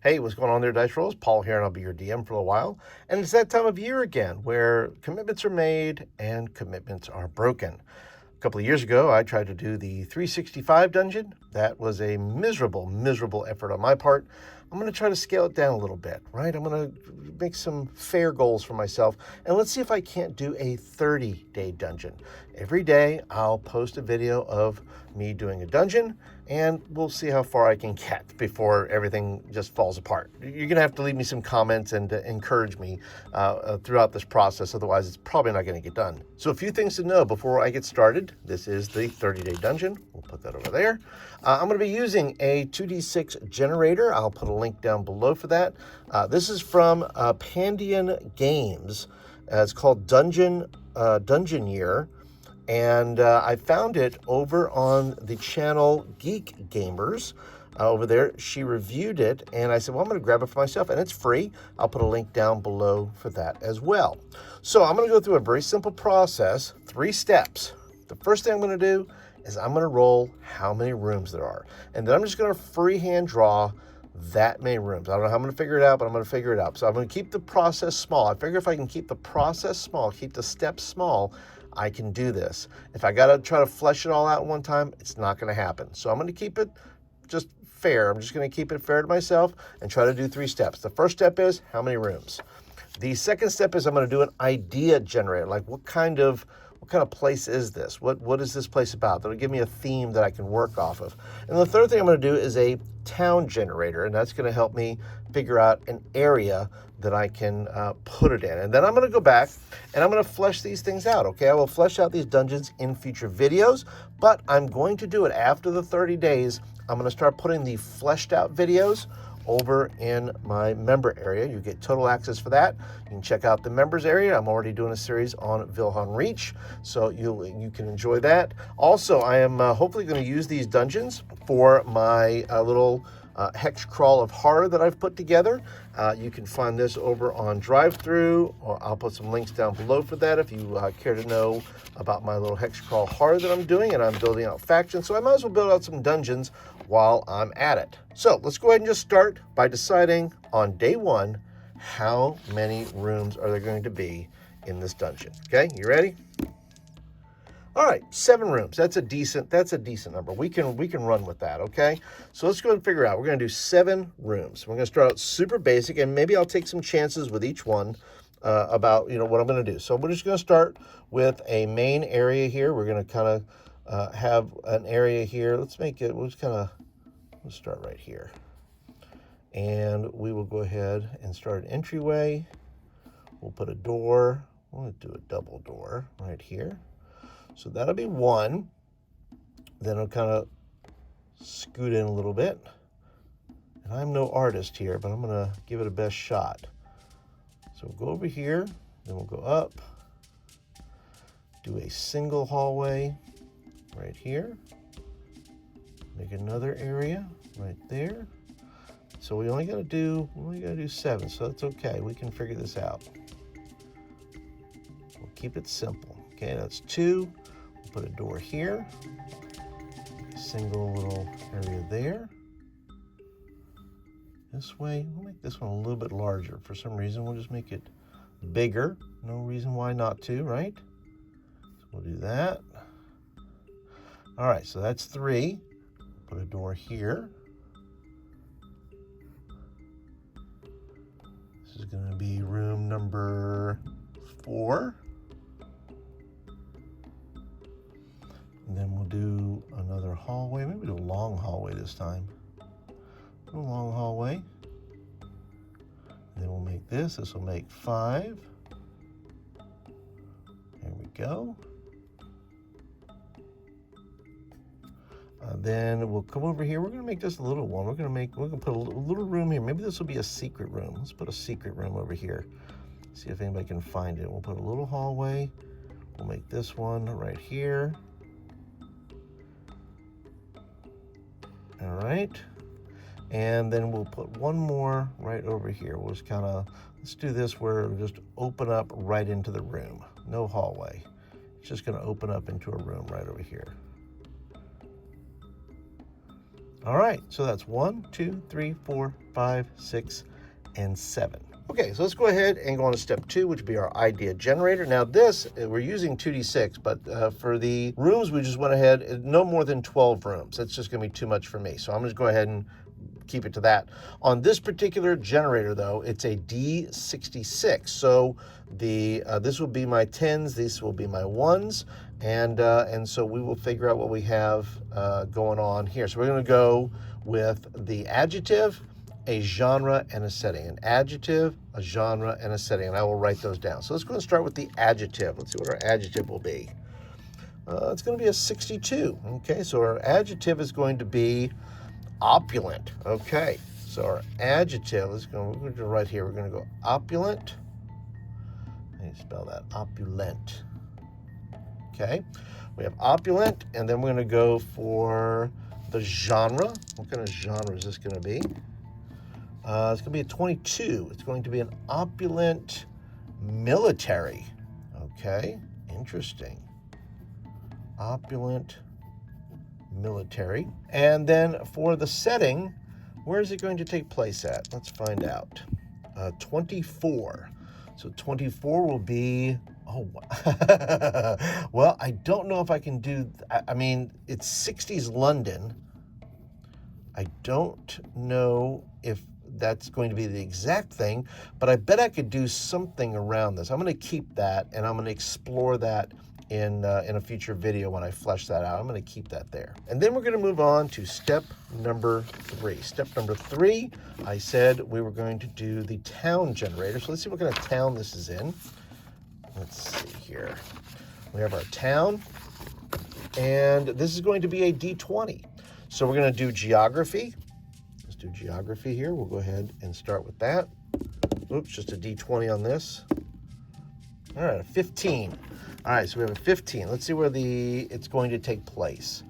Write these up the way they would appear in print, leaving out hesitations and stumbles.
Hey, what's going on there, Dice Rolls? Paul here, and I'll be your DM for a while. And it's that time of year again where commitments are made and commitments are broken. A couple of years ago, I tried to do the 365 dungeon. That was a miserable effort on my part. I'm going to try to scale it down a little bit, right? I'm going to make some fair goals for myself, and let's see if I can't do a 30-day dungeon. Every day, I'll post a video of me doing a dungeon, and we'll see how far I can get before everything just falls apart. You're going to have to leave me some comments and encourage me throughout this process. Otherwise, it's probably not going to get done. So a few things to know before I get started. This is the 30-day dungeon. We'll put that over there. I'm going to be using a 2d6 generator. I'll put a link down below for that. This is from Pandion Games. It's called Dungeon Year. And I found it over on the channel Geek Gamers. Over there, she reviewed it, and I said, well, I'm going to grab it for myself, and it's free. I'll put a link down below for that as well. So I'm going to go through a very simple process, 3 steps. The first thing I'm going to do is I'm going to roll how many rooms there are, and then I'm just going to freehand draw that many rooms. I don't know how I'm going to figure it out, but I'm going to figure it out. So I'm going to keep the process small. I figure if I can keep the process small, keep the steps small, I can do this. If I got to try to flesh it all out one time, it's not going to happen. So I'm going to keep it just fair. I'm just going to keep it fair to myself and try to do 3 steps. The first step is how many rooms. The second step is I'm going to do an idea generator. Like what kind of place is this? What is this place about? That'll give me a theme that I can work off of. And the third thing I'm going to do is a town generator, and that's going to help me figure out an area that I can put it in. And then I'm going to go back and I'm going to flesh these things out, okay? I will flesh out these dungeons in future videos, but I'm going to do it after the 30 days. I'm going to start putting the fleshed out videos over in my member area. You get total access for that. You can check out the members area. I'm already doing a series on Wilhelm Reach, so you can enjoy that. Also, I am hopefully going to use these dungeons for my little hex crawl of horror that I've put together. You can find this over on DriveThru, or I'll put some links down below for that if you care to know about my little hex crawl horror that I'm doing, and I'm building out factions, so I might as well build out some dungeons while I'm at it. So let's go ahead and just start by deciding on day 1 how many rooms are there going to be in this dungeon. Okay, you ready? All right, 7 rooms. That's a decent number. We can run with that, okay? So let's go ahead and figure out. We're going to do 7 rooms. We're going to start out super basic, and maybe I'll take some chances with each one about what I'm going to do. So we're just going to start with a main area here. We're going to kind of have an area here. Let's start right here. And we will go ahead and start an entryway. We'll put a door. We'll do a double door right here. So that'll be 1. Then I'll kind of scoot in a little bit. And I'm no artist here, but I'm going to give it a best shot. So we'll go over here, then we'll go up, do a single hallway right here, make another area right there. So we only got to do 7, so that's okay. We can figure this out. We'll keep it simple. Okay, that's 2. We'll put a door here, single little area there. This way, we'll make this one a little bit larger. For some reason, we'll just make it bigger. No reason why not to, right? So we'll do that. All right, so that's 3. Put a door here. This is going to be room number 4. And then we'll do another hallway. Maybe do a long hallway this time. A long hallway. And then we'll make this. This will make 5. There we go. Then we'll come over here. We're going to make this a little one. We're going to put a little room here. Maybe this will be a secret room. Let's put a secret room over here. See if anybody can find it. We'll put a little hallway. We'll make this one right here. All right. And then we'll put one more right over here. We'll just let's do this where it'll just open up right into the room. No hallway. It's just going to open up into a room right over here. All right, so that's 1, 2, 3, 4, 5, 6, and 7. Okay, so let's go ahead and go on to step 2, which would be our idea generator. Now this, we're using 2d6, but for the rooms, we just went ahead, no more than 12 rooms. That's just gonna be too much for me. So I'm gonna go ahead and keep it to that. On this particular generator though, it's a D66. So this will be my 10s, these will be my 1s, and so we will figure out what we have going on here. So we're gonna go with the adjective, a genre, and a setting. An adjective, a genre, and a setting, and I will write those down. So let's go and start with the adjective. Let's see what our adjective will be. It's going to be a 62. Okay, so our adjective is going to be opulent. Okay, so our adjective is going to, we're going to right here, we're going to go opulent. How do you spell that? Opulent. Okay, we have opulent, and then we're going to go for the genre. What kind of genre is this going to be? It's going to be a 22. It's going to be an opulent military. Okay, interesting. Opulent military. And then for the setting, where is it going to take place at? Let's find out. 24. So 24 will be, oh, well, I don't know if I can do, I mean, it's 60s London. I don't know if that's going to be the exact thing, but I bet I could do something around this. I'm going to keep that, and I'm going to explore that in a future video when I flesh that out. I'm going to keep that there. And then we're going to move on to step number 3. Step number 3, I said we were going to do the town generator. So let's see what kind of town this is in. Let's see here. We have our town, and this is going to be a D20. So we're going to do geography. Let's do geography here. We'll go ahead and start with that. Oops, just a D20 on this. All right, a 15. All right, so we have a 15. Let's see where it's going to take place.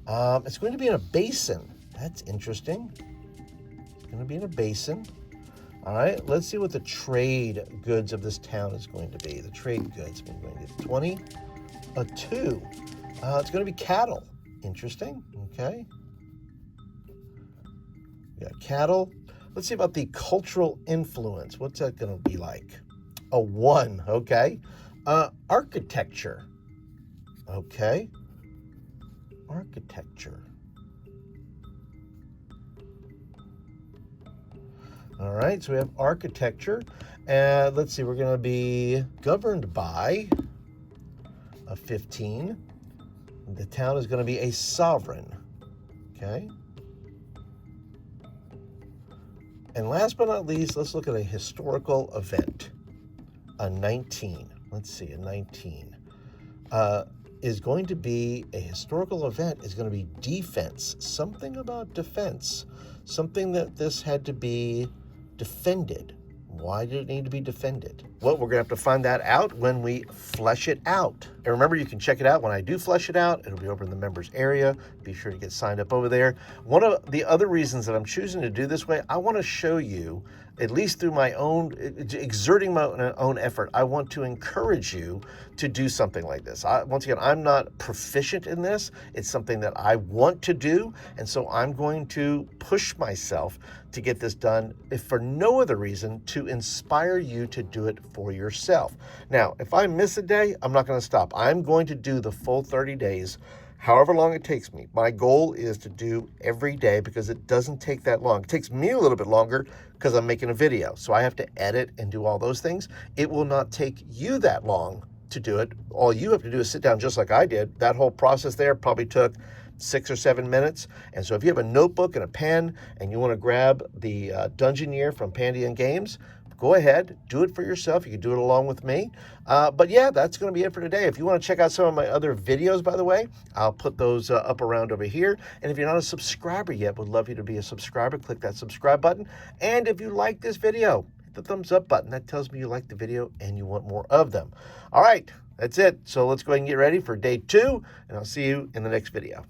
It's going to be in a basin. That's interesting. It's going to be in a basin. All right, let's see what the trade goods of this town is going to be. The trade goods, we're going to get 20. A 2. It's going to be cattle. Interesting, okay. We got cattle. Let's see about the cultural influence. What's that going to be like? A 1, okay. Architecture. Okay. Architecture. All right, so we have architecture. And let's see, we're going to be governed by a 15. The town is going to be a sovereign. Okay. And last but not least, let's look at a historical event. A 19. Let's see, a 19 is going to be a historical event, is going to be defense. Something about defense. Something that this had to be defended. Why did it need to be defended? Well, we're going to have to find that out when we flesh it out. And remember, you can check it out when I do flesh it out. It'll be over in the members area. Be sure to get signed up over there. One of the other reasons that I'm choosing to do this way, I want to show you, at least through my own, exerting my own effort, I want to encourage you to do something like this. Once again, I'm not proficient in this. It's something that I want to do, and so I'm going to push myself to get this done, if for no other reason, to inspire you to do it for yourself. Now, if I miss a day, I'm not going to stop. I'm going to do the full 30 days, however long it takes me. My goal is to do every day because it doesn't take that long. It takes me a little bit longer because I'm making a video, so I have to edit and do all those things. It will not take you that long to do it. All you have to do is sit down just like I did. That whole process there probably took 6 or 7 minutes. And so if you have a notebook and a pen and you want to grab the Dungeoneer from Pandion Games, go ahead, do it for yourself. You can do it along with me. But yeah, that's going to be it for today. If you want to check out some of my other videos, by the way, I'll put those up around over here. And if you're not a subscriber yet, would love you to be a subscriber. Click that subscribe button. And if you like this video, hit the thumbs up button. That tells me you like the video and you want more of them. All right, that's it. So let's go ahead and get ready for day 2, and I'll see you in the next video.